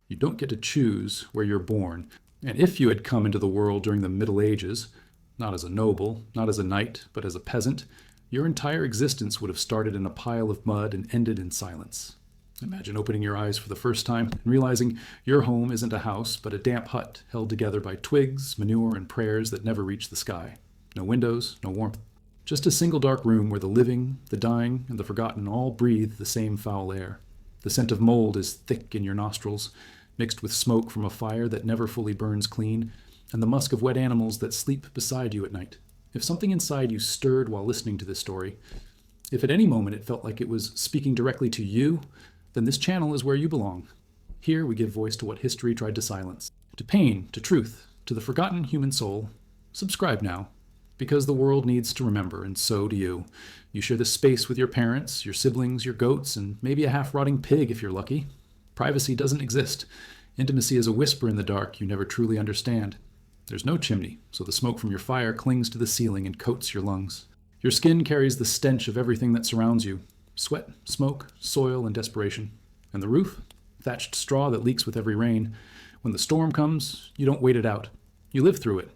You don't get to choose where you're born. And if you had come into the world during the Middle Ages, not as a noble, not as a knight, but as a peasant, your entire existence would have started in a pile of mud and ended in silence. Imagine opening your eyes for the first time and realizing your home isn't a house, but a damp hut held together by twigs, manure, and prayers that never reach the sky. No windows, no warmth. Just a single dark room where the living, the dying, and the forgotten all breathe the same foul air. The scent of mold is thick in your nostrils, mixed with smoke from a fire that never fully burns clean, and the musk of wet animals that sleep beside you at night. If something inside you stirred while listening to this story, if at any moment it felt like it was speaking directly to you, then this channel is where you belong. Here we give voice to what history tried to silence, to pain, to truth, to the forgotten human soul. Subscribe now, because the world needs to remember, and so do you. You share this space with your parents, your siblings, your goats, and maybe a half-rotting pig if you're lucky. Privacy doesn't exist. Intimacy is a whisper in the dark you never truly understand. There's no chimney, so the smoke from your fire clings to the ceiling and coats your lungs. Your skin carries the stench of everything that surrounds you. Sweat, smoke, soil, and desperation. And the roof? Thatched straw that leaks with every rain. When the storm comes, you don't wait it out. You live through it.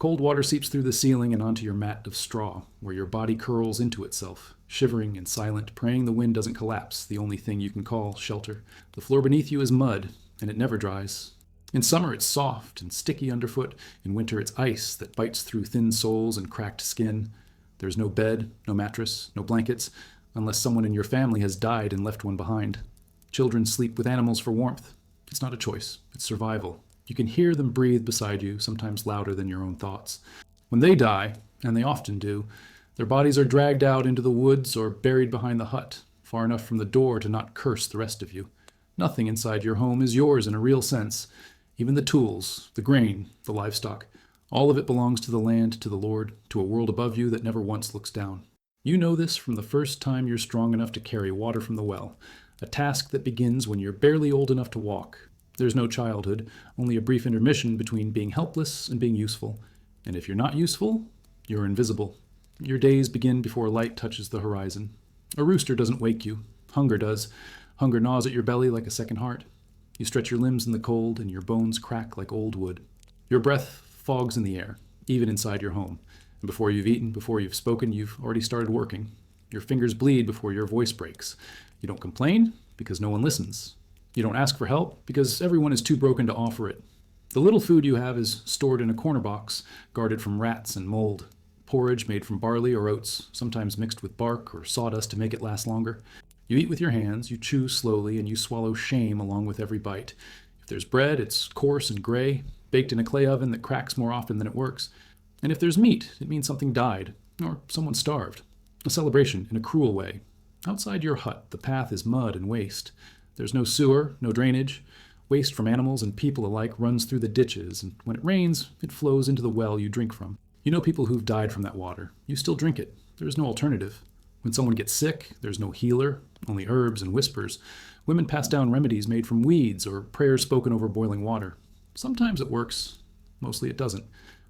Cold water seeps through the ceiling and onto your mat of straw, where your body curls into itself, shivering and silent, praying the wind doesn't collapse, the only thing you can call shelter. The floor beneath you is mud, and it never dries. In summer it's soft and sticky underfoot. In winter it's ice that bites through thin soles and cracked skin. There's no bed, no mattress, no blankets, unless someone in your family has died and left one behind. Children sleep with animals for warmth. It's not a choice, it's survival. You can hear them breathe beside you, sometimes louder than your own thoughts. When they die, and they often do, their bodies are dragged out into the woods or buried behind the hut, far enough from the door to not curse the rest of you. Nothing inside your home is yours in a real sense. Even the tools, the grain, the livestock, all of it belongs to the land, to the Lord, to a world above you that never once looks down. You know this from the first time you're strong enough to carry water from the well, a task that begins when you're barely old enough to walk. There's no childhood, only a brief intermission between being helpless and being useful. And if you're not useful, you're invisible. Your days begin before light touches the horizon. A rooster doesn't wake you. Hunger does. Hunger gnaws at your belly like a second heart. You stretch your limbs in the cold, and your bones crack like old wood. Your breath fogs in the air, even inside your home. And before you've eaten, before you've spoken, you've already started working. Your fingers bleed before your voice breaks. You don't complain because no one listens. You don't ask for help because everyone is too broken to offer it. The little food you have is stored in a corner box, guarded from rats and mold. Porridge made from barley or oats, sometimes mixed with bark or sawdust to make it last longer. You eat with your hands, you chew slowly, and you swallow shame along with every bite. If there's bread, it's coarse and gray, baked in a clay oven that cracks more often than it works. And if there's meat, it means something died, or someone starved. A celebration in a cruel way. Outside your hut, the path is mud and waste. There's no sewer, no drainage. Waste from animals and people alike runs through the ditches, and when it rains, it flows into the well you drink from. You know people who've died from that water. You still drink it. There is no alternative. When someone gets sick, there's no healer, only herbs and whispers. Women pass down remedies made from weeds or prayers spoken over boiling water. Sometimes it works. Mostly it doesn't.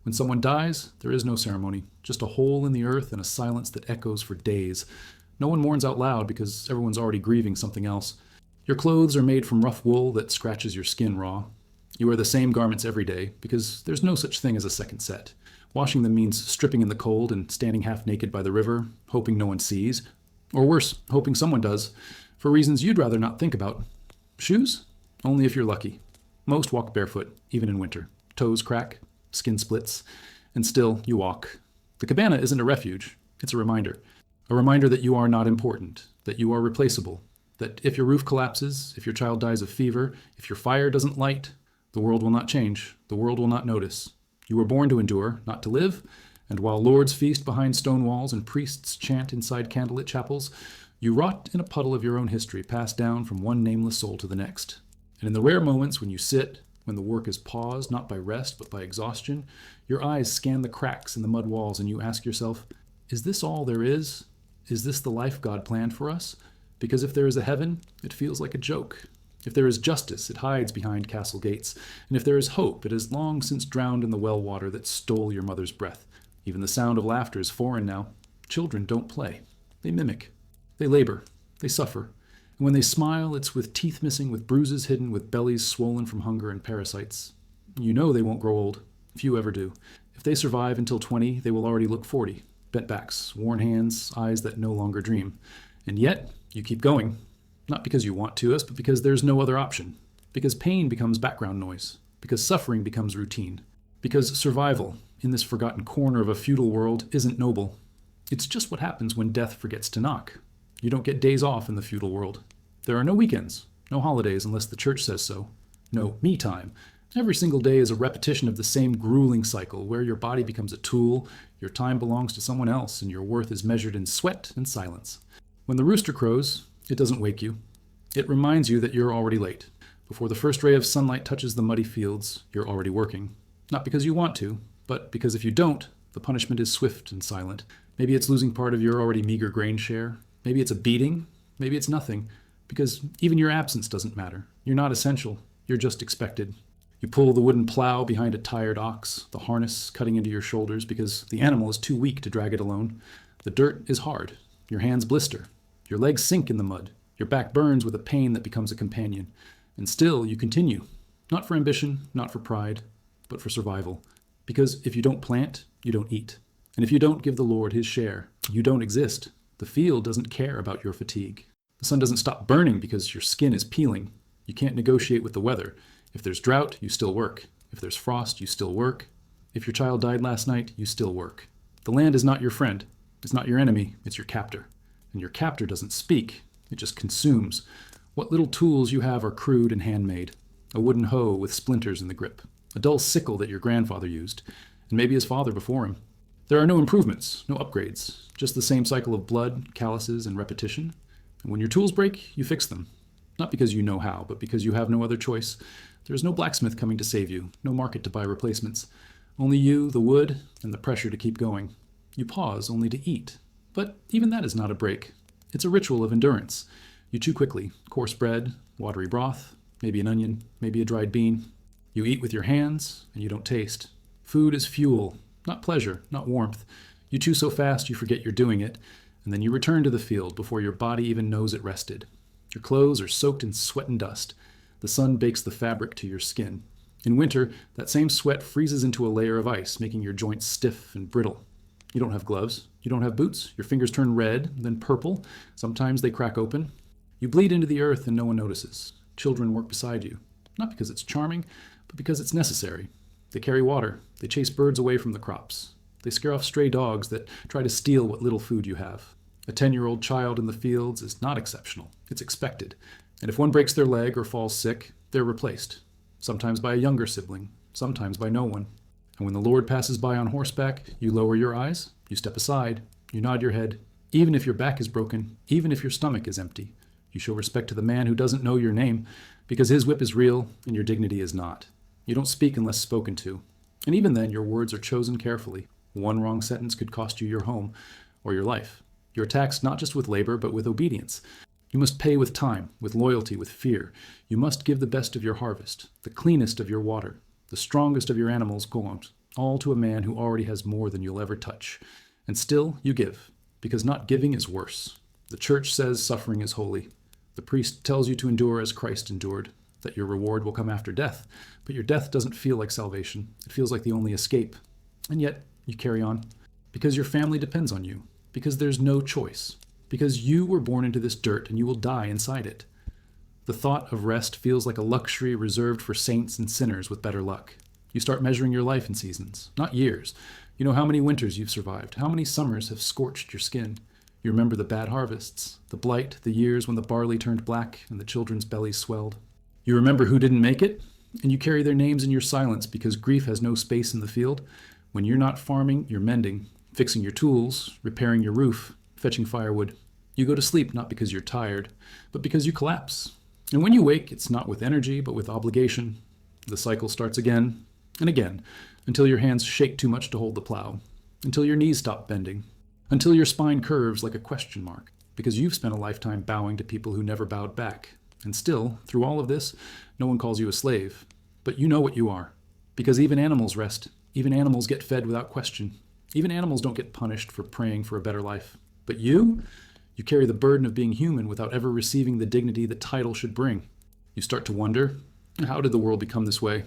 When someone dies, there is no ceremony, just a hole in the earth and a silence that echoes for days. No one mourns out loud because everyone's already grieving something else. Your clothes are made from rough wool that scratches your skin raw. You wear the same garments every day because there's no such thing as a second set. Washing them means stripping in the cold and standing half naked by the river, hoping no one sees. Or worse, hoping someone does, for reasons you'd rather not think about. Shoes? Only if you're lucky. Most walk barefoot, even in winter. Toes crack, skin splits, and still you walk. The cabana isn't a refuge, it's a reminder. A reminder that you are not important, that you are replaceable, that if your roof collapses, if your child dies of fever, if your fire doesn't light, the world will not change, the world will not notice. You were born to endure, not to live, and while lords feast behind stone walls and priests chant inside candlelit chapels, you rot in a puddle of your own history passed down from one nameless soul to the next. And in the rare moments when you sit, when the work is paused, not by rest but by exhaustion, your eyes scan the cracks in the mud walls and you ask yourself, is this all there is? Is this the life God planned for us? Because if there is a heaven, it feels like a joke. If there is justice, it hides behind castle gates. And if there is hope, it is long since drowned in the well water that stole your mother's breath. Even the sound of laughter is foreign now. Children don't play. They mimic. They labor. They suffer. And when they smile, it's with teeth missing, with bruises hidden, with bellies swollen from hunger and parasites. You know they won't grow old. Few ever do. If they survive until 20, they will already look 40. Bent backs, worn hands, eyes that no longer dream. And yet, you keep going. Not because you want to, but because there's no other option. Because pain becomes background noise. Because suffering becomes routine. Because survival, in this forgotten corner of a feudal world, isn't noble. It's just what happens when death forgets to knock. You don't get days off in the feudal world. There are no weekends, no holidays unless the church says so. No me time. Every single day is a repetition of the same grueling cycle where your body becomes a tool, your time belongs to someone else, and your worth is measured in sweat and silence. When the rooster crows, it doesn't wake you. It reminds you that you're already late. Before the first ray of sunlight touches the muddy fields, you're already working. Not because you want to, but because if you don't, the punishment is swift and silent. Maybe it's losing part of your already meager grain share. Maybe it's a beating. Maybe it's nothing. Because even your absence doesn't matter. You're not essential. You're just expected. You pull the wooden plow behind a tired ox, the harness cutting into your shoulders because the animal is too weak to drag it alone. The dirt is hard. Your hands blister. Your legs sink in the mud. Your back burns with a pain that becomes a companion. And still, you continue. Not for ambition, not for pride, but for survival. Because if you don't plant, you don't eat. And if you don't give the Lord his share, you don't exist. The field doesn't care about your fatigue. The sun doesn't stop burning because your skin is peeling. You can't negotiate with the weather. If there's drought, you still work. If there's frost, you still work. If your child died last night, you still work. The land is not your friend. It's not your enemy. It's your captor. And your captor doesn't speak. It just consumes. What little tools you have are crude and handmade. A wooden hoe with splinters in the grip. A dull sickle that your grandfather used. And maybe his father before him. There are no improvements, no upgrades. Just the same cycle of blood, calluses, and repetition. And when your tools break, you fix them. Not because you know how, but because you have no other choice. There is no blacksmith coming to save you, no market to buy replacements. Only you, the wood, and the pressure to keep going. You pause only to eat. But even that is not a break. It's a ritual of endurance. You chew quickly, coarse bread, watery broth, maybe an onion, maybe a dried bean. You eat with your hands, and you don't taste. Food is fuel, not pleasure, not warmth. You chew so fast you forget you're doing it, and then you return to the field before your body even knows it rested. Your clothes are soaked in sweat and dust. The sun bakes the fabric to your skin. In winter, that same sweat freezes into a layer of ice, making your joints stiff and brittle. You don't have gloves. You don't have boots. Your fingers turn red, then purple. Sometimes they crack open. You bleed into the earth and no one notices. Children work beside you. Not because it's charming, but because it's necessary. They carry water. They chase birds away from the crops. They scare off stray dogs that try to steal what little food you have. A 10-year-old child in the fields is not exceptional. It's expected. And if one breaks their leg or falls sick, they're replaced. Sometimes by a younger sibling, sometimes by no one. And when the Lord passes by on horseback, you lower your eyes, you step aside, you nod your head. Even if your back is broken, even if your stomach is empty, you show respect to the man who doesn't know your name, because his whip is real and your dignity is not. You don't speak unless spoken to. And even then, your words are chosen carefully. One wrong sentence could cost you your home or your life. You're taxed not just with labor, but with obedience. You must pay with time, with loyalty, with fear. You must give the best of your harvest, the cleanest of your water, the strongest of your animals' gaunt, all to a man who already has more than you'll ever touch. And still you give, because not giving is worse. The church says suffering is holy. The priest tells you to endure as Christ endured, that your reward will come after death. But your death doesn't feel like salvation. It feels like the only escape. And yet, you carry on, because your family depends on you, because there's no choice. Because you were born into this dirt and you will die inside it. The thought of rest feels like a luxury reserved for saints and sinners with better luck. You start measuring your life in seasons, not years. You know how many winters you've survived, how many summers have scorched your skin. You remember the bad harvests, the blight, the years when the barley turned black and the children's bellies swelled. You remember who didn't make it, and you carry their names in your silence because grief has no space in the field. When you're not farming, you're mending, fixing your tools, repairing your roof, fetching firewood. You go to sleep not because you're tired, but because you collapse. And when you wake, it's not with energy, but with obligation. The cycle starts again and again, until your hands shake too much to hold the plow, until your knees stop bending, until your spine curves like a question mark, because you've spent a lifetime bowing to people who never bowed back. And still, through all of this, no one calls you a slave. But you know what you are, because even animals rest. Even animals get fed without question. Even animals don't get punished for praying for a better life. But you You carry the burden of being human without ever receiving the dignity that title should bring. You start to wonder, how did the world become this way?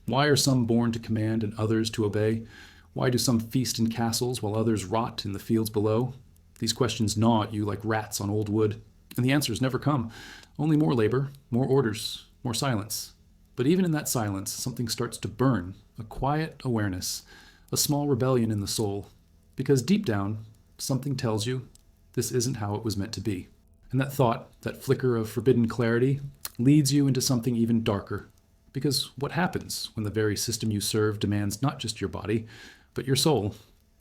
Why are some born to command and others to obey? Why do some feast in castles while others rot in the fields below? These questions gnaw at you like rats on old wood, and the answers never come. Only more labor, more orders, more silence. But even in that silence, something starts to burn, a quiet awareness, a small rebellion in the soul. Because deep down, something tells you this isn't how it was meant to be. And that thought, that flicker of forbidden clarity, leads you into something even darker. Because what happens when the very system you serve demands not just your body, but your soul?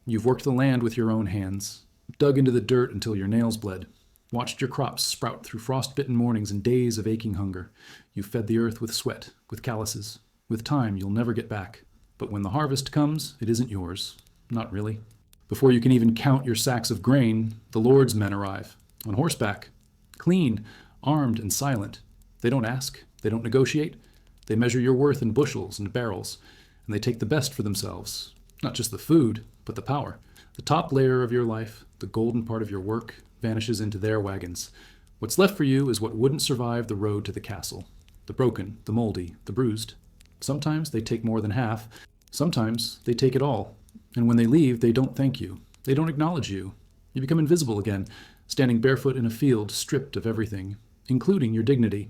You've worked the land with your own hands, dug into the dirt until your nails bled, watched your crops sprout through frost-bitten mornings and days of aching hunger. You fed the earth with sweat, with calluses, with time you'll never get back. But when the harvest comes, it isn't yours. Not really. Before you can even count your sacks of grain, the Lord's men arrive, on horseback, clean, armed, and silent. They don't ask, they don't negotiate. They measure your worth in bushels and barrels, and they take the best for themselves. Not just the food, but the power. The top layer of your life, the golden part of your work, vanishes into their wagons. What's left for you is what wouldn't survive the road to the castle. The broken, the moldy, the bruised. Sometimes they take more than half. Sometimes they take it all. And when they leave, they don't thank you. They don't acknowledge you. You become invisible again, standing barefoot in a field, stripped of everything, including your dignity.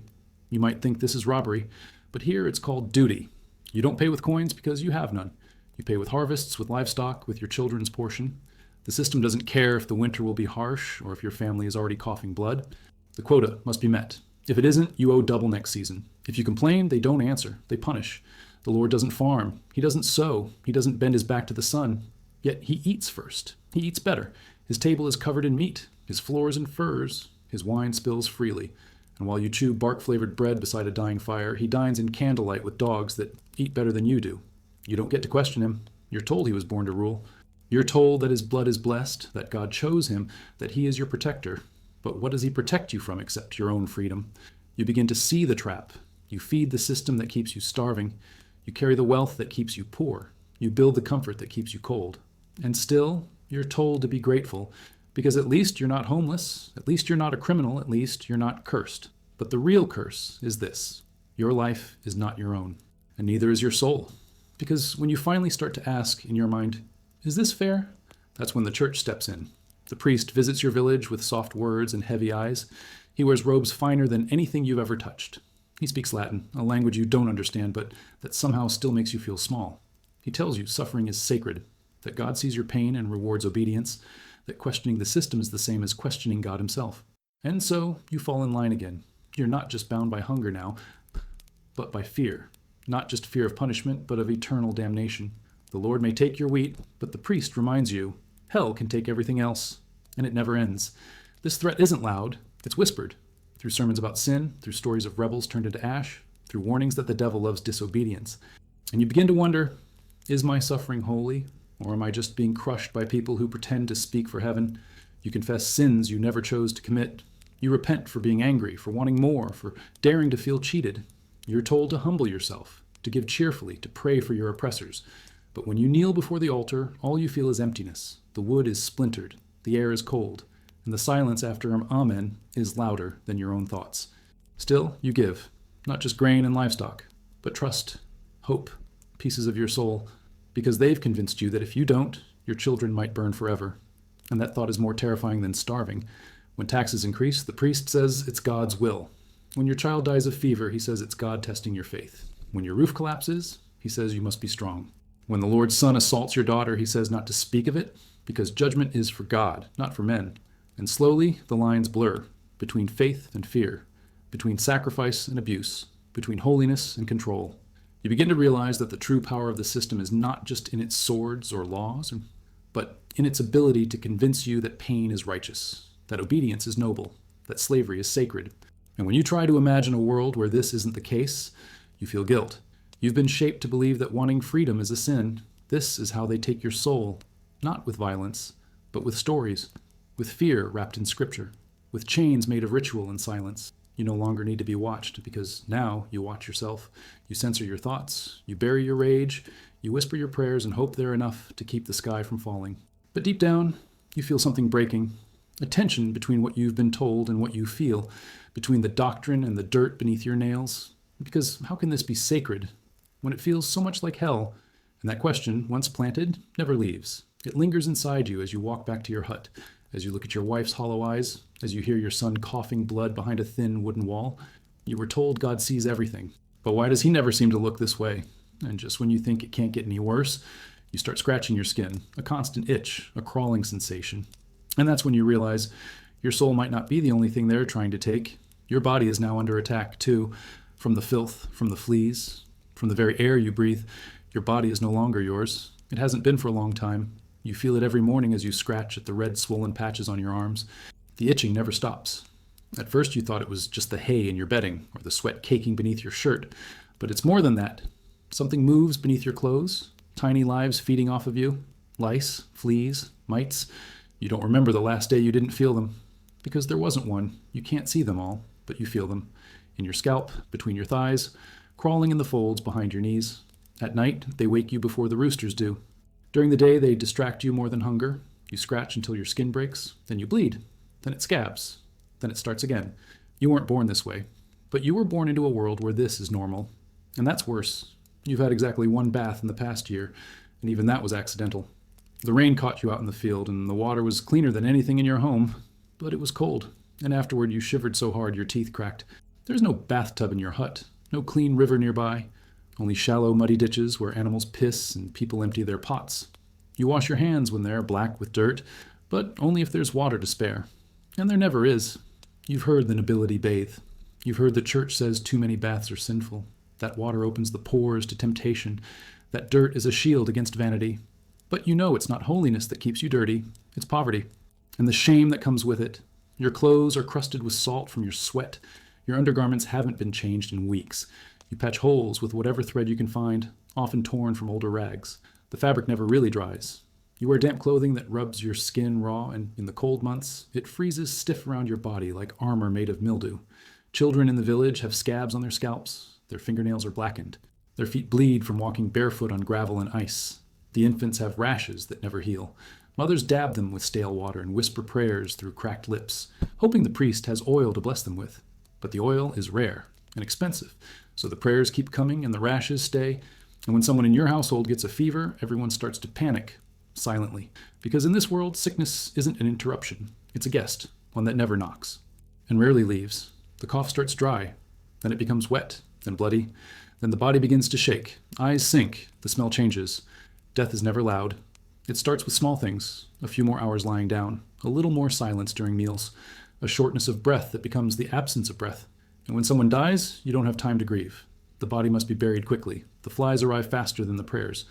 You might think this is robbery, but here it's called duty. You don't pay with coins because you have none. You pay with harvests, with livestock, with your children's portion. The system doesn't care if the winter will be harsh or if your family is already coughing blood. The quota must be met. If it isn't, you owe double next season. If you complain, they don't answer. They punish. The Lord doesn't farm. He doesn't sow. He doesn't bend his back to the sun. Yet he eats first. He eats better. His table is covered in meat. His floor is in furs. His wine spills freely. And while you chew bark-flavored bread beside a dying fire, he dines in candlelight with dogs that eat better than you do. You don't get to question him. You're told he was born to rule. You're told that his blood is blessed, that God chose him, that he is your protector. But what does he protect you from except your own freedom? You begin to see the trap. You feed the system that keeps you starving. You carry the wealth that keeps you poor. You build the comfort that keeps you cold. And still, you're told to be grateful, because at least you're not homeless, at least you're not a criminal, at least you're not cursed. But the real curse is this: your life is not your own, and neither is your soul. Because when you finally start to ask in your mind, is this fair? That's when the church steps in. The priest visits your village with soft words and heavy eyes. He wears robes finer than anything you've ever touched. He speaks Latin, a language you don't understand, but that somehow still makes you feel small. He tells you suffering is sacred, that God sees your pain and rewards obedience, that questioning the system is the same as questioning God himself. And so you fall in line again. You're not just bound by hunger now, but by fear. Not just fear of punishment, but of eternal damnation. The Lord may take your wheat, but the priest reminds you, hell can take everything else, and it never ends. This threat isn't loud, it's whispered. Through sermons about sin, through stories of rebels turned into ash, through warnings that the devil loves disobedience. And you begin to wonder, is my suffering holy, or am I just being crushed by people who pretend to speak for heaven? You confess sins you never chose to commit. You repent for being angry, for wanting more, for daring to feel cheated. You're told to humble yourself, to give cheerfully, to pray for your oppressors. But when you kneel before the altar, all you feel is emptiness. The wood is splintered, the air is cold, and the silence after Amen is louder than your own thoughts. Still, you give, not just grain and livestock, but trust, hope, pieces of your soul, because they've convinced you that if you don't, your children might burn forever. And that thought is more terrifying than starving. When taxes increase, the priest says it's God's will. When your child dies of fever, he says it's God testing your faith. When your roof collapses, he says you must be strong. When the Lord's son assaults your daughter, he says not to speak of it, because judgment is for God, not for men. And slowly, the lines blur between faith and fear, between sacrifice and abuse, between holiness and control. You begin to realize that the true power of the system is not just in its swords or laws, but in its ability to convince you that pain is righteous, that obedience is noble, that slavery is sacred. And when you try to imagine a world where this isn't the case, you feel guilt. You've been shaped to believe that wanting freedom is a sin. This is how they take your soul, not with violence, but with stories, with fear wrapped in scripture, with chains made of ritual and silence. You no longer need to be watched, because now you watch yourself. You censor your thoughts, you bury your rage, you whisper your prayers and hope they're enough to keep the sky from falling. But deep down, you feel something breaking, a tension between what you've been told and what you feel, between the doctrine and the dirt beneath your nails. Because how can this be sacred when it feels so much like hell? And that question, once planted, never leaves. It lingers inside you as you walk back to your hut, as you look at your wife's hollow eyes, as you hear your son coughing blood behind a thin wooden wall. You were told God sees everything. But why does he never seem to look this way? And just when you think it can't get any worse, you start scratching your skin, a constant itch, a crawling sensation. And that's when you realize your soul might not be the only thing they're trying to take. Your body is now under attack, too, from the filth, from the fleas, from the very air you breathe. Your body is no longer yours. It hasn't been for a long time. You feel it every morning as you scratch at the red swollen patches on your arms. The itching never stops. At first you thought it was just the hay in your bedding, or the sweat caking beneath your shirt. But it's more than that. Something moves beneath your clothes, tiny lives feeding off of you. Lice, fleas, mites. You don't remember the last day you didn't feel them. Because there wasn't one. You can't see them all, but you feel them. In your scalp, between your thighs, crawling in the folds behind your knees. At night, they wake you before the roosters do. During the day, they distract you more than hunger. You scratch until your skin breaks. Then you bleed. Then it scabs. Then it starts again. You weren't born this way. But you were born into a world where this is normal. And that's worse. You've had exactly one bath in the past year, and even that was accidental. The rain caught you out in the field, and the water was cleaner than anything in your home. But it was cold, and afterward you shivered so hard your teeth cracked. There's no bathtub in your hut, no clean river nearby, only shallow, muddy ditches where animals piss and people empty their pots. You wash your hands when they're black with dirt, but only if there's water to spare. And there never is. You've heard the nobility bathe. You've heard the church says too many baths are sinful. That water opens the pores to temptation. That dirt is a shield against vanity. But you know it's not holiness that keeps you dirty. It's poverty. And the shame that comes with it. Your clothes are crusted with salt from your sweat. Your undergarments haven't been changed in weeks. You patch holes with whatever thread you can find, often torn from older rags. The fabric never really dries. You wear damp clothing that rubs your skin raw, and in the cold months, it freezes stiff around your body like armor made of mildew. Children in the village have scabs on their scalps. Their fingernails are blackened. Their feet bleed from walking barefoot on gravel and ice. The infants have rashes that never heal. Mothers dab them with stale water and whisper prayers through cracked lips, hoping the priest has oil to bless them with. But the oil is rare and expensive, so the prayers keep coming and the rashes stay. And when someone in your household gets a fever, everyone starts to panic, silently. Because in this world, sickness isn't an interruption. It's a guest, one that never knocks, and rarely leaves. The cough starts dry, then it becomes wet, then bloody. Then the body begins to shake. Eyes sink. The smell changes. Death is never loud. It starts with small things, a few more hours lying down, a little more silence during meals, a shortness of breath that becomes the absence of breath. And when someone dies, you don't have time to grieve. The body must be buried quickly. The flies arrive faster than the prayers.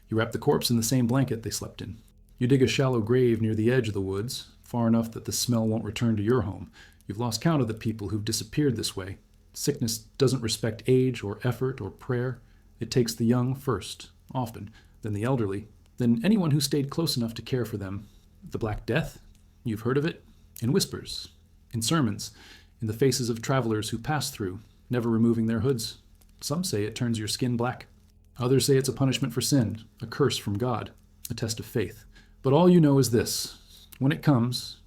You wrap the corpse in the same blanket they slept in. You dig a shallow grave near the edge of the woods, far enough that the smell won't return to your home. You've lost count of the people who've disappeared this way. Sickness doesn't respect age or effort or prayer. It takes the young first, often, then the elderly, then anyone who stayed close enough to care for them. The Black Death? You've heard of it? In whispers, in sermons, in the faces of travelers who pass through, never removing their hoods. Some say it turns your skin black. Others say it's a punishment for sin, a curse from God, a test of faith. But all you know is this. When it comes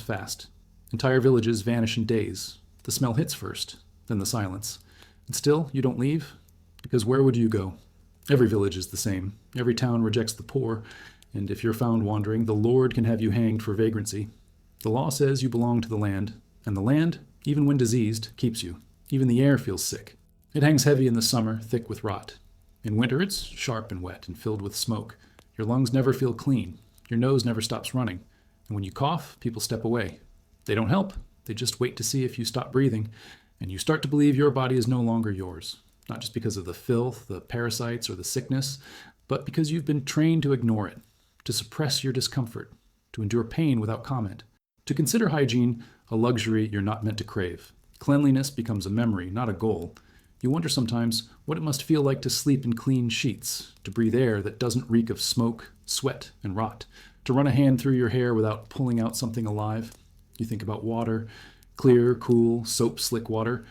fast. Entire villages vanish in days. The smell hits first, then the silence. And still, you don't leave? Because where would you go? Every village is the same. Every town rejects the poor. And if you're found wandering, the Lord can have you hanged for vagrancy. The law says you belong to the land. And the land, even when diseased, keeps you. Even the air feels sick. It hangs heavy in the summer, thick with rot. In winter, it's sharp and wet and filled with smoke. Your lungs never feel clean. Your nose never stops running. And when you cough, people step away. They don't help. They just wait to see if you stop breathing. And you start to believe your body is no longer yours. Not just because of the filth, the parasites, or the sickness, but because you've been trained to ignore it, to suppress your discomfort, to endure pain without comment, to consider hygiene a luxury you're not meant to crave. Cleanliness becomes a memory, not a goal. You wonder sometimes what it must feel like to sleep in clean sheets, to breathe air that doesn't reek of smoke, sweat, and rot, to run a hand through your hair without pulling out something alive. You think about water, clear, cool, soap-slick water,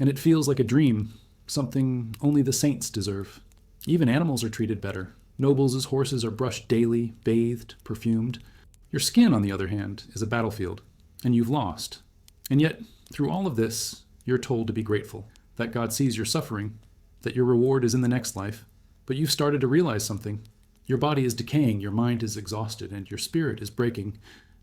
and it feels like a dream, something only the saints deserve. Even animals are treated better. Nobles as horses are brushed daily, bathed, perfumed. Your skin, on the other hand, is a battlefield, and you've lost. And yet, through all of this, you're told to be grateful, that God sees your suffering, that your reward is in the next life. But you've started to realize something. Your body is decaying, your mind is exhausted, and your spirit is breaking,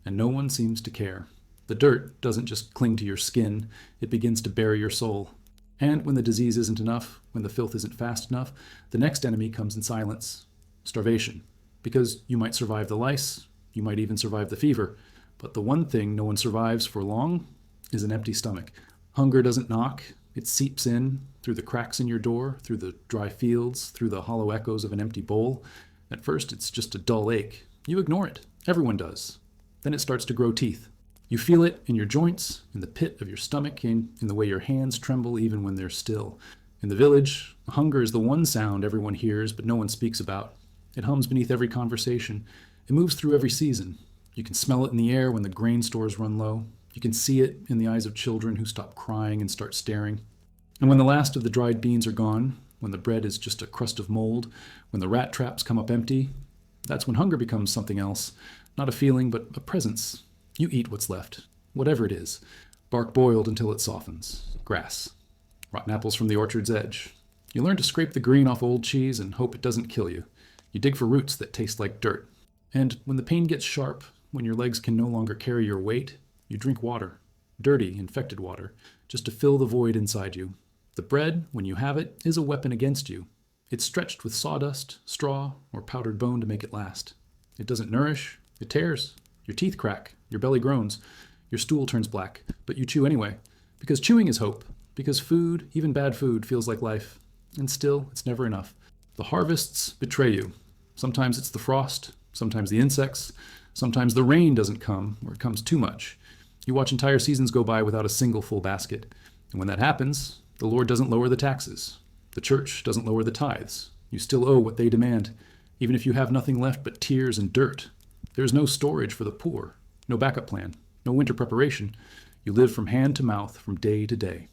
and no one seems to care. The dirt doesn't just cling to your skin, it begins to bury your soul. And when the disease isn't enough, when the filth isn't fast enough, the next enemy comes in silence: starvation. Because you might survive the lice, you might even survive the fever, but the one thing no one survives for long is an empty stomach. Hunger doesn't knock, it seeps in through the cracks in your door, through the dry fields, through the hollow echoes of an empty bowl. At first, it's just a dull ache. You ignore it. Everyone does. Then it starts to grow teeth. You feel it in your joints, in the pit of your stomach, in the way your hands tremble even when they're still. In the village, hunger is the one sound everyone hears but no one speaks about. It hums beneath every conversation. It moves through every season. You can smell it in the air when the grain stores run low. You can see it in the eyes of children who stop crying and start staring. And when the last of the dried beans are gone, when the bread is just a crust of mold, when the rat traps come up empty, that's when hunger becomes something else. Not a feeling, but a presence. You eat what's left, whatever it is. Bark boiled until it softens. Grass. Rotten apples from the orchard's edge. You learn to scrape the green off old cheese and hope it doesn't kill you. You dig for roots that taste like dirt. And when the pain gets sharp, when your legs can no longer carry your weight, you drink water. Dirty, infected water, just to fill the void inside you. The bread, when you have it, is a weapon against you. It's stretched with sawdust, straw, or powdered bone to make it last. It doesn't nourish, it tears. Your teeth crack, your belly groans, your stool turns black, but you chew anyway. Because chewing is hope. Because food, even bad food, feels like life. And still, it's never enough. The harvests betray you. Sometimes it's the frost, sometimes the insects, sometimes the rain doesn't come, or it comes too much. You watch entire seasons go by without a single full basket. And when that happens, the Lord doesn't lower the taxes. The church doesn't lower the tithes. You still owe what they demand, even if you have nothing left but tears and dirt. There's no storage for the poor, no backup plan, no winter preparation. You live from hand to mouth, from day to day.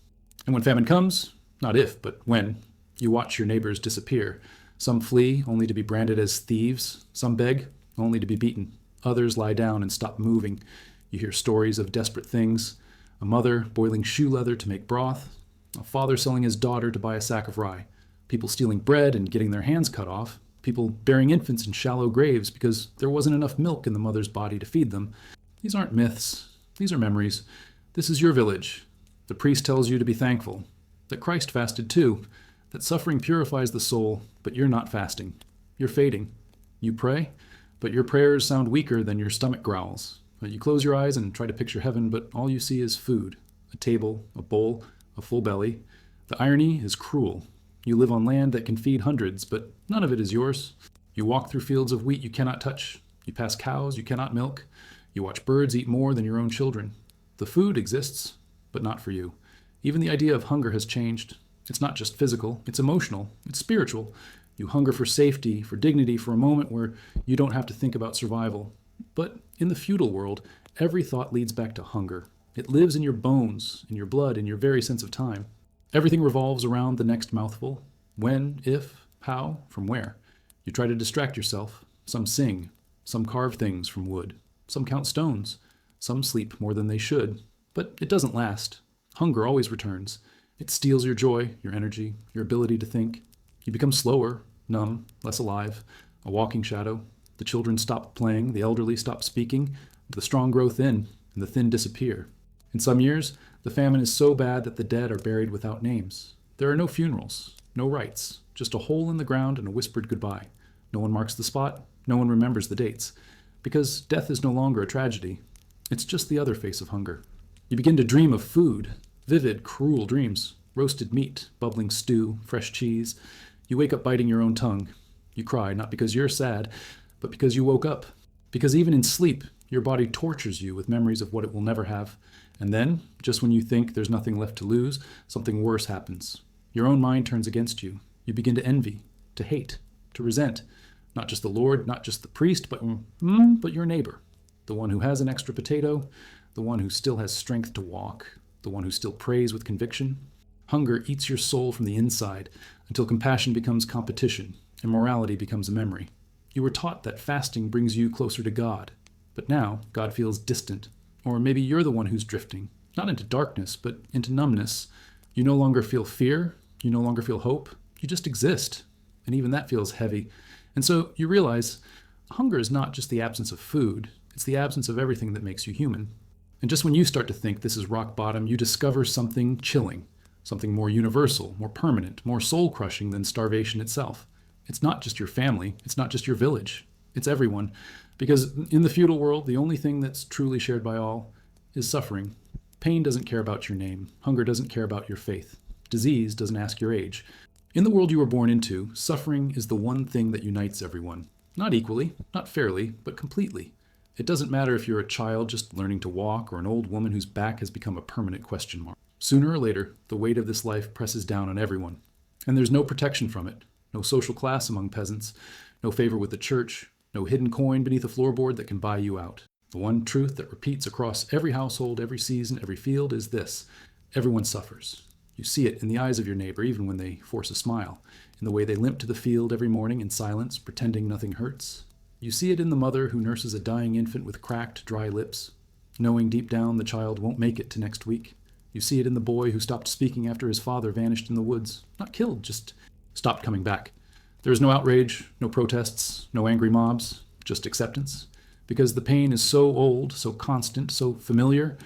And when famine comes, not if, but when, you watch your neighbors disappear. Some flee, only to be branded as thieves. Some beg, only to be beaten. Others lie down and stop moving. You hear stories of desperate things. A mother boiling shoe leather to make broth. A father selling his daughter to buy a sack of rye. People stealing bread and getting their hands cut off. People burying infants in shallow graves because there wasn't enough milk in the mother's body to feed them. These aren't myths. These are memories. This is your village. The priest tells you to be thankful. That Christ fasted too. That suffering purifies the soul, but you're not fasting. You're fading. You pray, but your prayers sound weaker than your stomach growls. You close your eyes and try to picture heaven, but all you see is food. A table, a bowl, a full belly. The irony is cruel. You live on land that can feed hundreds, but none of it is yours. You walk through fields of wheat you cannot touch. You pass cows you cannot milk. You watch birds eat more than your own children. The food exists, but not for you. Even the idea of hunger has changed. It's not just physical, it's emotional, it's spiritual. You hunger for safety, for dignity, for a moment where you don't have to think about survival. But in the feudal world, every thought leads back to hunger. It lives in your bones, in your blood, in your very sense of time. Everything revolves around the next mouthful. When, if, how, from where. You try to distract yourself. Some sing. Some carve things from wood. Some count stones. Some sleep more than they should. But it doesn't last. Hunger always returns. It steals your joy, your energy, your ability to think. You become slower, numb, less alive, a walking shadow. The children stop playing, the elderly stop speaking, the strong grow thin, and the thin disappear. In some years, the famine is so bad that the dead are buried without names. There are no funerals, no rites, just a hole in the ground and a whispered goodbye. No one marks the spot, no one remembers the dates. Because death is no longer a tragedy. It's just the other face of hunger. You begin to dream of food, vivid, cruel dreams. Roasted meat, bubbling stew, fresh cheese. You wake up biting your own tongue. You cry, not because you're sad, but because you woke up. Because even in sleep, your body tortures you with memories of what it will never have. And then, just when you think there's nothing left to lose, something worse happens. Your own mind turns against you. You begin to envy, to hate, to resent. Not just the Lord, not just the priest, but your neighbor. The one who has an extra potato, the one who still has strength to walk, the one who still prays with conviction. Hunger eats your soul from the inside until compassion becomes competition and morality becomes a memory. You were taught that fasting brings you closer to God. But now God feels distant, or maybe you're the one who's drifting, not into darkness, but into numbness. You no longer feel fear, you no longer feel hope, you just exist. And even that feels heavy. And so you realize hunger is not just the absence of food, it's the absence of everything that makes you human. And just when you start to think this is rock bottom, you discover something chilling, something more universal, more permanent, more soul-crushing than starvation itself. It's not just your family, it's not just your village, it's everyone. Because in the feudal world, the only thing that's truly shared by all is suffering. Pain doesn't care about your name. Hunger doesn't care about your faith. Disease doesn't ask your age. In the world you were born into, suffering is the one thing that unites everyone. Not equally, not fairly, but completely. It doesn't matter if you're a child just learning to walk or an old woman whose back has become a permanent question mark. Sooner or later, the weight of this life presses down on everyone. And there's no protection from it. No social class among peasants. No favor with the church. No hidden coin beneath a floorboard that can buy you out. The one truth that repeats across every household, every season, every field is this: everyone suffers. You see it in the eyes of your neighbor, even when they force a smile, in the way they limp to the field every morning in silence, pretending nothing hurts. You see it in the mother who nurses a dying infant with cracked, dry lips, knowing deep down the child won't make it to next week. You see it in the boy who stopped speaking after his father vanished in the woods. Not killed, just stopped coming back. There is no outrage, no protests, no angry mobs, just acceptance. Because the pain is so old, so constant, so familiar,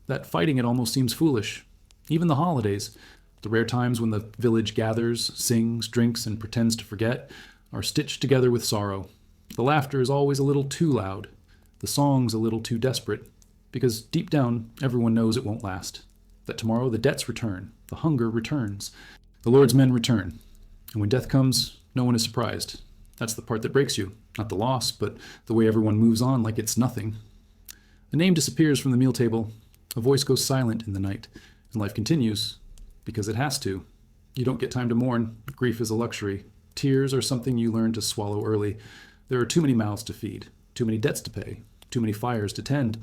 that fighting it almost seems foolish. Even the holidays, the rare times when the village gathers, sings, drinks, and pretends to forget, are stitched together with sorrow. The laughter is always a little too loud, the songs a little too desperate, because deep down everyone knows it won't last. That tomorrow the debts return, the hunger returns, the Lord's men return. And when death comes, no one is surprised. That's the part that breaks you, not the loss, but the way everyone moves on like it's nothing. The name disappears from the meal table, a voice goes silent in the night, and life continues, because it has to. You don't get time to mourn. Grief is a luxury. Tears are something you learn to swallow early. There are too many mouths to feed, too many debts to pay, too many fires to tend.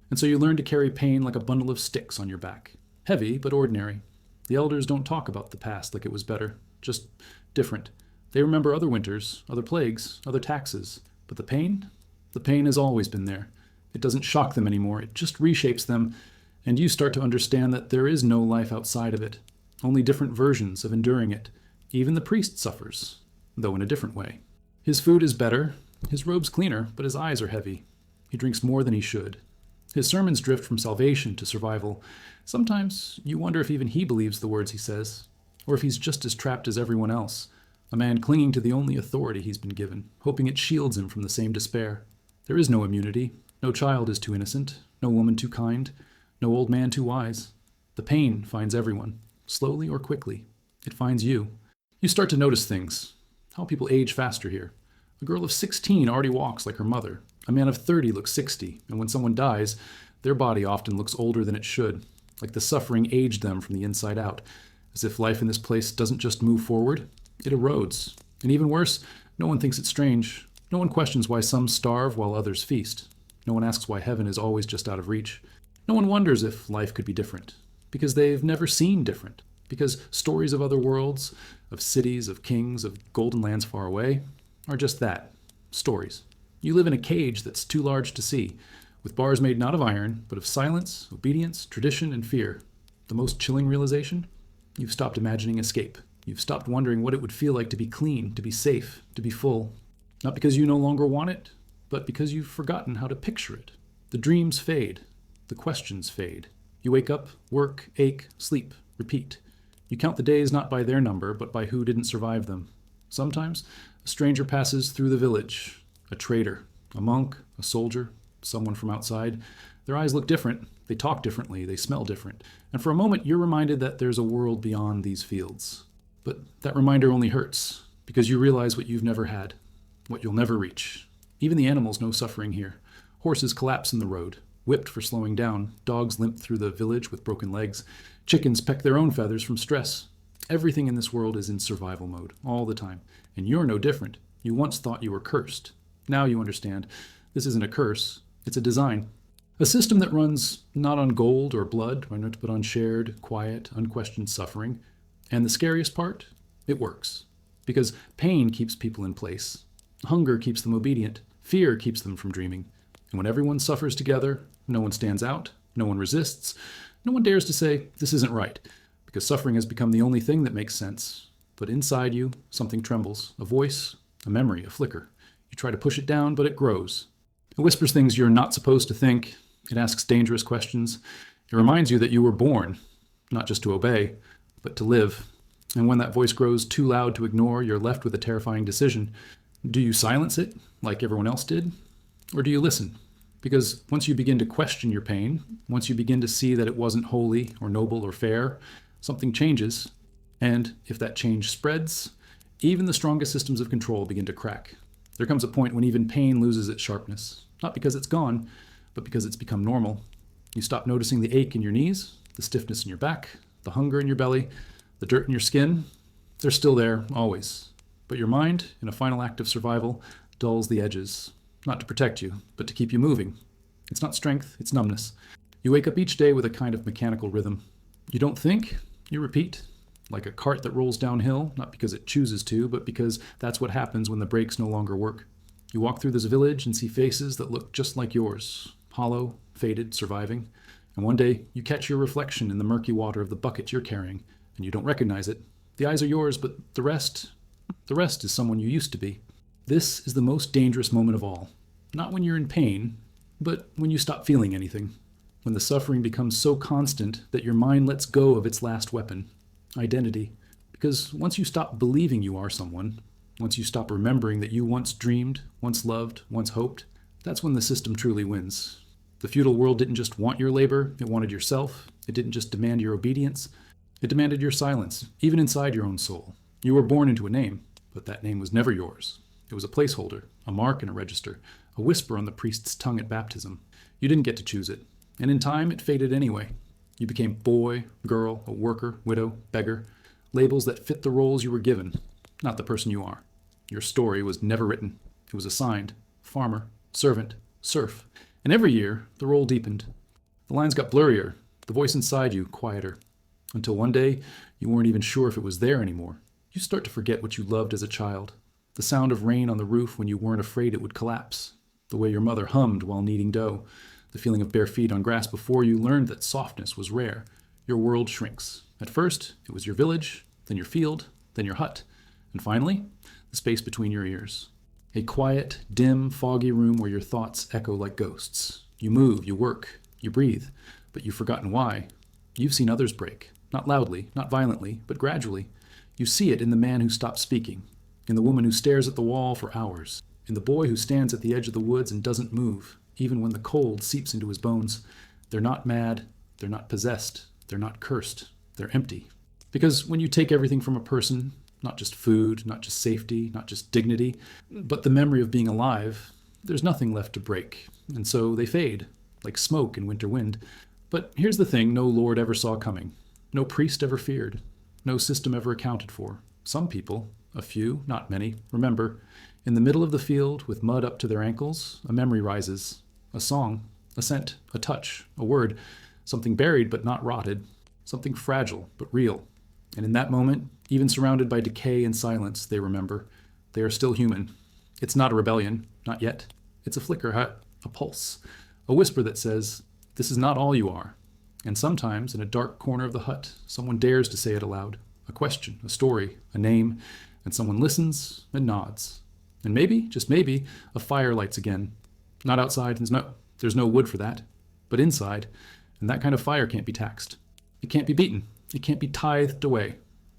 And so you learn to carry pain like a bundle of sticks on your back. Heavy, but ordinary. The elders don't talk about the past like it was better, just different. They remember other winters, other plagues, other taxes. But the pain has always been there. It doesn't shock them anymore, it just reshapes them, and you start to understand that there is no life outside of it, only different versions of enduring it. Even the priest suffers, though in a different way. His food is better, his robe's cleaner, but his eyes are heavy. He drinks more than he should. His sermons drift from salvation to survival. Sometimes you wonder if even he believes the words he says, or if he's just as trapped as everyone else, a man clinging to the only authority he's been given, hoping it shields him from the same despair. There is no immunity. No child is too innocent, no woman too kind, no old man too wise. The pain finds everyone, slowly or quickly. It finds you. You start to notice things, how people age faster here. A girl of 16 already walks like her mother. A man of 30 looks 60, and when someone dies, their body often looks older than it should, like the suffering aged them from the inside out, as if life in this place doesn't just move forward, it erodes. And even worse, no one thinks it strange. No one questions why some starve while others feast. No one asks why heaven is always just out of reach. No one wonders if life could be different, because they've never seen different. Because stories of other worlds, of cities, of kings, of golden lands far away, are just that, stories. You live in a cage that's too large to see, with bars made not of iron, but of silence, obedience, tradition, and fear. The most chilling realization? You've stopped imagining escape. You've stopped wondering what it would feel like to be clean, to be safe, to be full. Not because you no longer want it, but because you've forgotten how to picture it. The dreams fade. The questions fade. You wake up, work, ache, sleep, repeat. You count the days not by their number, but by who didn't survive them. Sometimes a stranger passes through the village. A trader, a monk, a soldier, someone from outside. Their eyes look different. They talk differently. They smell different. And for a moment, you're reminded that there's a world beyond these fields. But that reminder only hurts, because you realize what you've never had, what you'll never reach. Even the animals know suffering here. Horses collapse in the road, whipped for slowing down. Dogs limp through the village with broken legs. Chickens peck their own feathers from stress. Everything in this world is in survival mode, all the time. And you're no different. You once thought you were cursed. Now you understand. This isn't a curse. It's a design. A system that runs not on gold or blood, but on shared, quiet, unquestioned suffering. And the scariest part? It works. Because pain keeps people in place. Hunger keeps them obedient. Fear keeps them from dreaming. And when everyone suffers together, no one stands out, no one resists, no one dares to say, this isn't right, because suffering has become the only thing that makes sense. But inside you, something trembles, a voice, a memory, a flicker. You try to push it down, but it grows. It whispers things you're not supposed to think. It asks dangerous questions. It reminds you that you were born, not just to obey, but to live. And when that voice grows too loud to ignore, you're left with a terrifying decision. Do you silence it, like everyone else did? Or do you listen? Because once you begin to question your pain, once you begin to see that it wasn't holy or noble or fair, something changes. And if that change spreads, even the strongest systems of control begin to crack. There comes a point when even pain loses its sharpness, not because it's gone, but because it's become normal. You stop noticing the ache in your knees, the stiffness in your back, the hunger in your belly, the dirt in your skin. They're still there, always. But your mind, in a final act of survival, dulls the edges, not to protect you, but to keep you moving. It's not strength, it's numbness. You wake up each day with a kind of mechanical rhythm. You don't think, you repeat. Like a cart that rolls downhill, not because it chooses to, but because that's what happens when the brakes no longer work. You walk through this village and see faces that look just like yours, hollow, faded, surviving. And one day, you catch your reflection in the murky water of the bucket you're carrying, and you don't recognize it. The eyes are yours, but the rest is someone you used to be. This is the most dangerous moment of all. Not when you're in pain, but when you stop feeling anything. When the suffering becomes so constant that your mind lets go of its last weapon. Identity. Because once you stop believing you are someone, once you stop remembering that you once dreamed, once loved, once hoped, that's when the system truly wins. The feudal world didn't just want your labor, it wanted yourself. It didn't just demand your obedience, it demanded your silence, even inside your own soul. You were born into a name, but that name was never yours. It was a placeholder, a mark in a register, a whisper on the priest's tongue at baptism. You didn't get to choose it, and in time it faded anyway. You became boy, girl, a worker, widow, beggar, labels that fit the roles you were given, not the person you are. Your story was never written. It was assigned: farmer, servant, serf. And every year, the role deepened. The lines got blurrier, the voice inside you quieter, until one day, you weren't even sure if it was there anymore. You start to forget what you loved as a child. The sound of rain on the roof when you weren't afraid it would collapse. The way your mother hummed while kneading dough. The feeling of bare feet on grass before you learned that softness was rare. Your world shrinks. At first, it was your village, then your field, then your hut, and finally, the space between your ears. A quiet, dim, foggy room where your thoughts echo like ghosts. You move, you work, you breathe, but you've forgotten why. You've seen others break, not loudly, not violently, but gradually. You see it in the man who stops speaking, in the woman who stares at the wall for hours, in the boy who stands at the edge of the woods and doesn't move, even when the cold seeps into his bones. They're not mad, they're not possessed, they're not cursed, they're empty. Because when you take everything from a person, not just food, not just safety, not just dignity, but the memory of being alive, there's nothing left to break. And so they fade, like smoke in winter wind. But here's the thing no lord ever saw coming. No priest ever feared. No system ever accounted for. Some people, a few, not many, remember, in the middle of the field, with mud up to their ankles, a memory rises. A song, a scent, a touch, a word, something buried but not rotted, something fragile but real. And in that moment, even surrounded by decay and silence, they remember. They are still human. It's not a rebellion, not yet. It's a flicker, a pulse, a whisper that says, this is not all you are. And sometimes, in a dark corner of the hut, someone dares to say it aloud. A question, a story, a name, and someone listens and nods. And maybe, just maybe, a fire lights again. Not outside, there's no wood for that, but inside, and that kind of fire can't be taxed. It can't be beaten. It can't be tithed away,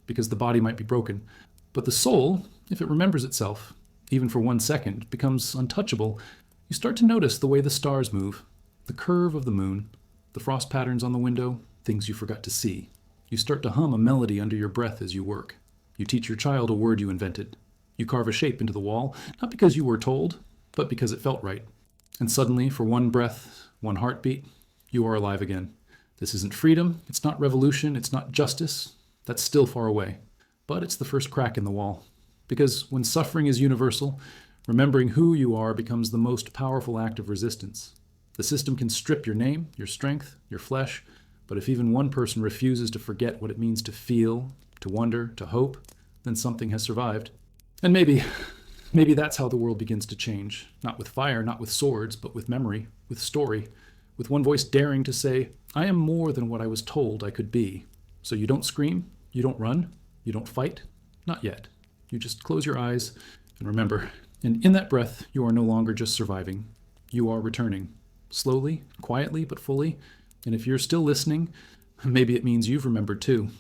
because the body might be broken. But the soul, if it remembers itself, even for 1 second, becomes untouchable. You start to notice the way the stars move, the curve of the moon, the frost patterns on the window, things you forgot to see. You start to hum a melody under your breath as you work. You teach your child a word you invented. You carve a shape into the wall, not because you were told, but because it felt right. And suddenly, for one breath, one heartbeat, you are alive again. This isn't freedom, it's not revolution, it's not justice. That's still far away. But it's the first crack in the wall. Because when suffering is universal, remembering who you are becomes the most powerful act of resistance. The system can strip your name, your strength, your flesh, but if even one person refuses to forget what it means to feel, to wonder, to hope, then something has survived. And maybe Maybe that's how the world begins to change. Not with fire, not with swords, but with memory, with story, with one voice daring to say, I am more than what I was told I could be. So you don't scream, you don't run, you don't fight, not yet. You just close your eyes and remember. And in that breath, you are no longer just surviving. You are returning. Slowly, quietly, but fully. And if you're still listening, maybe it means you've remembered too.